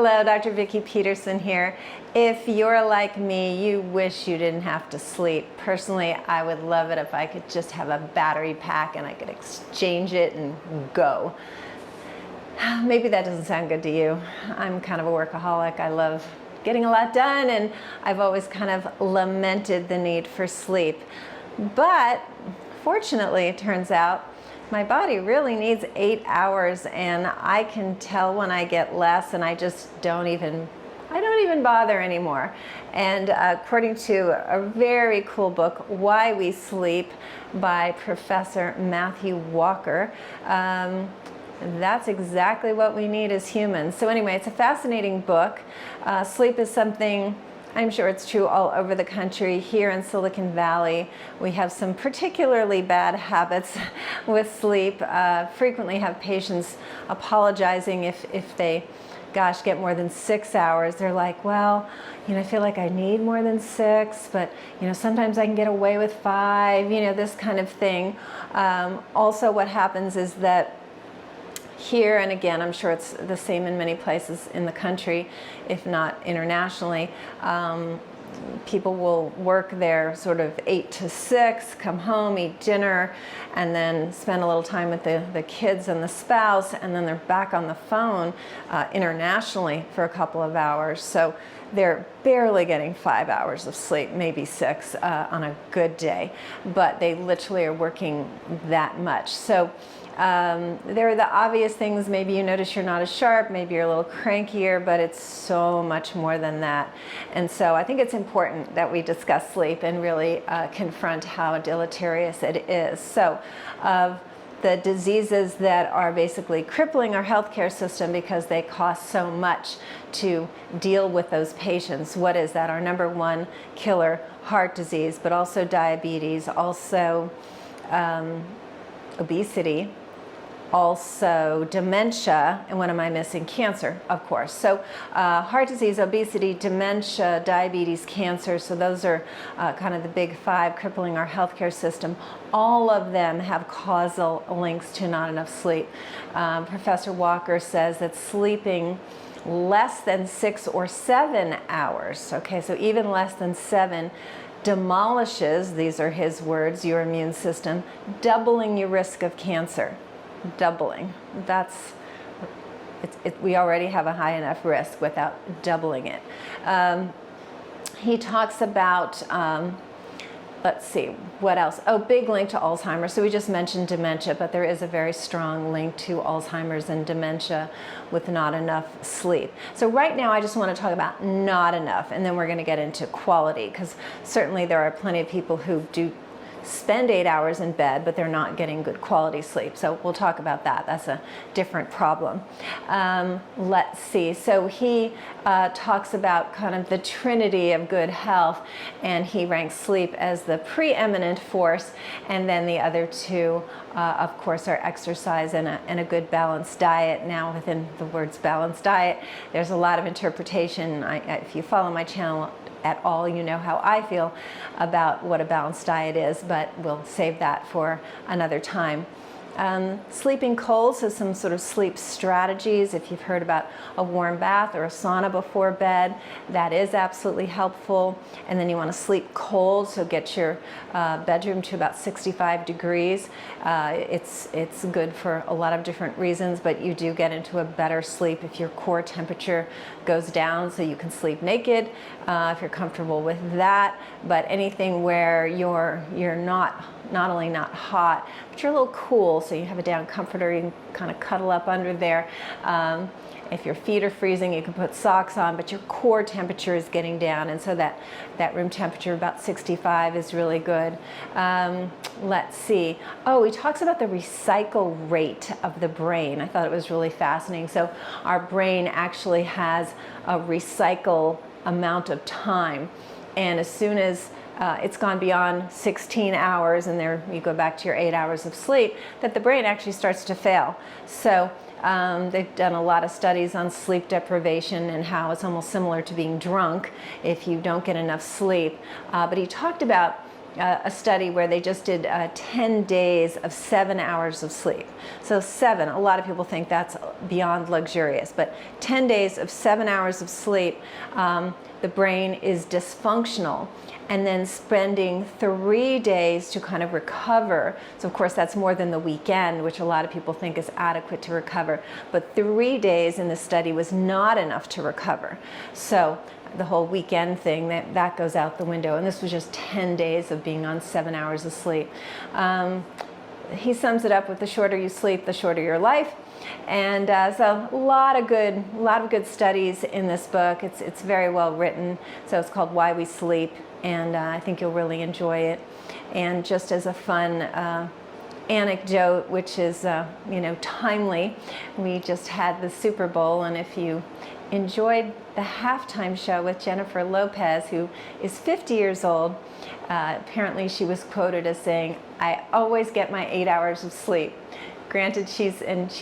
Hello, Dr. Vicki Peterson here. If you're like me, you wish you didn't have to sleep. Personally, I would love it if I could just have a battery pack and I could exchange it and go. Maybe that doesn't sound good to you. I'm kind of a workaholic. I love getting a lot done, and I've always kind of lamented the need for sleep. But fortunately, it turns out my body really needs 8 hours, and I can tell when I get less, and I don't even bother anymore. And according to a very cool book, Why We Sleep by Professor Matthew Walker, that's exactly what we need as humans. So anyway, it's a fascinating book. Sleep is something, I'm sure it's true all over the country. Here in Silicon Valley, we have some particularly bad habits with sleep. Frequently have patients apologizing if they, get more than 6 hours. They're like, well, I feel like I need more than 6, but sometimes I can get away with 5, this kind of thing. Also, what happens is that here, and again, I'm sure it's the same in many places in the country, if not internationally, people will work there sort of 8 to 6, come home, eat dinner, and then spend a little time with the kids and the spouse, and then they're back on the phone internationally for a couple of hours. So they're barely getting 5 hours of sleep, maybe 6 on a good day, but they literally are working that much. So there are the obvious things. Maybe you notice you're not as sharp, maybe you're a little crankier, but it's so much more than that. And so I think it's important that we discuss sleep and really confront how deleterious it is. So of the diseases that are basically crippling our healthcare system because they cost so much to deal with those patients, what is that? Our number one killer, heart disease, but also diabetes, also obesity, also dementia, and what am I missing? Cancer, of course. So heart disease, obesity, dementia, diabetes, cancer, so those are kind of the big 5 crippling our healthcare system. All of them have causal links to not enough sleep. Professor Walker says that sleeping less than 6 or 7 hours, okay, so even less than 7, demolishes, these are his words, your immune system, doubling your risk of cancer. Doubling. We already have a high enough risk without doubling it. He talks about, let's see, what else? Oh, big link to Alzheimer's. So we just mentioned dementia, but there is a very strong link to Alzheimer's and dementia with not enough sleep. So right now I just want to talk about not enough, and then we're going to get into quality, because certainly there are plenty of people who do spend 8 hours in bed, but they're not getting good quality sleep. So we'll talk about that. That's a different problem. Let's see. So he talks about kind of the trinity of good health, and he ranks sleep as the preeminent force, and then the other two, of course, are exercise and a good balanced diet. Now, within the words balanced diet, there's a lot of interpretation. If you follow my channel at all, you know how I feel about what a balanced diet is, but we'll save that for another time. Sleeping cold, so some sort of sleep strategies. If you've heard about a warm bath or a sauna before bed, that is absolutely helpful. And then you want to sleep cold, so get your bedroom to about 65 degrees. It's good for a lot of different reasons, but you do get into a better sleep if your core temperature goes down, so you can sleep naked if you're comfortable with that. But anything where you're not only not hot, but you're a little cool, so you have a down comforter, you can kind of cuddle up under there. If your feet are freezing, you can put socks on, but your core temperature is getting down, and so that room temperature about 65 is really good. Let's see. Oh, he talks about the recycle rate of the brain. I thought it was really fascinating. So our brain actually has a recycle amount of time, and as soon as it's gone beyond 16 hours, and there you go back to your 8 hours of sleep, that the brain actually starts to fail. So they've done a lot of studies on sleep deprivation and how it's almost similar to being drunk if you don't get enough sleep. But he talked about a study where they just did 10 days of 7 hours of sleep. So 7, a lot of people think that's beyond luxurious, but 10 days of 7 hours of sleep, the brain is dysfunctional. And then spending 3 days to kind of recover. So of course that's more than the weekend, which a lot of people think is adequate to recover. But 3 days in the study was not enough to recover. So the whole weekend thing, that goes out the window. And this was just 10 days of being on 7 hours of sleep. He sums it up with the shorter you sleep, the shorter your life. And so a lot of good studies in this book. It's very well written. So it's called Why We Sleep, and I think you'll really enjoy it. And just as a fun anecdote, which is timely, we just had the Super Bowl, and if you enjoyed the halftime show with Jennifer Lopez, who is 50 years old, apparently she was quoted as saying, "I always get my 8 hours of sleep." Granted, she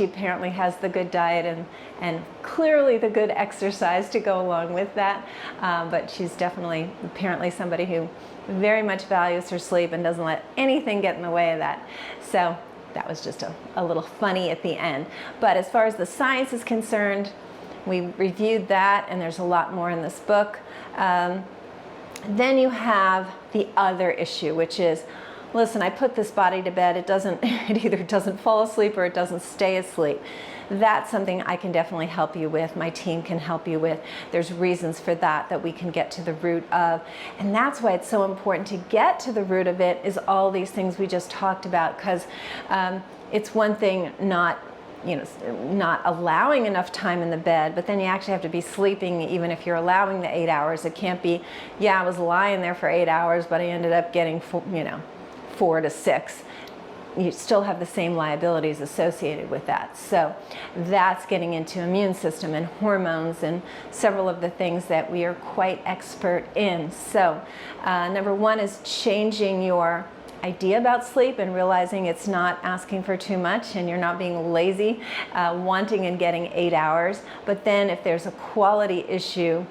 apparently has the good diet and clearly the good exercise to go along with that, but she's definitely apparently somebody who very much values her sleep and doesn't let anything get in the way of that. So that was just a little funny at the end. But as far as the science is concerned, we reviewed that, and there's a lot more in this book. Then you have the other issue, which is, listen, I put this body to bed. It either doesn't fall asleep or it doesn't stay asleep. That's something I can definitely help you with. My team can help you with. There's reasons for that we can get to the root of. And that's why it's so important to get to the root of it, is all these things we just talked about, because it's one thing not allowing enough time in the bed, but then you actually have to be sleeping even if you're allowing the 8 hours. It can't be, I was lying there for 8 hours, but I ended up getting 4 to 6. You still have the same liabilities associated with that. So that's getting into immune system and hormones and several of the things that we are quite expert in. So number one is changing your idea about sleep and realizing it's not asking for too much, and you're not being lazy, wanting and getting 8 hours. But then if there's a quality issue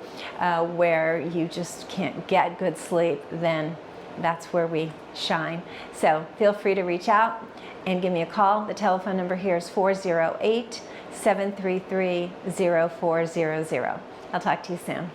where you just can't get good sleep, then that's where we shine. So feel free to reach out and give me a call. The telephone number here is 408-733-0400. I'll talk to you soon.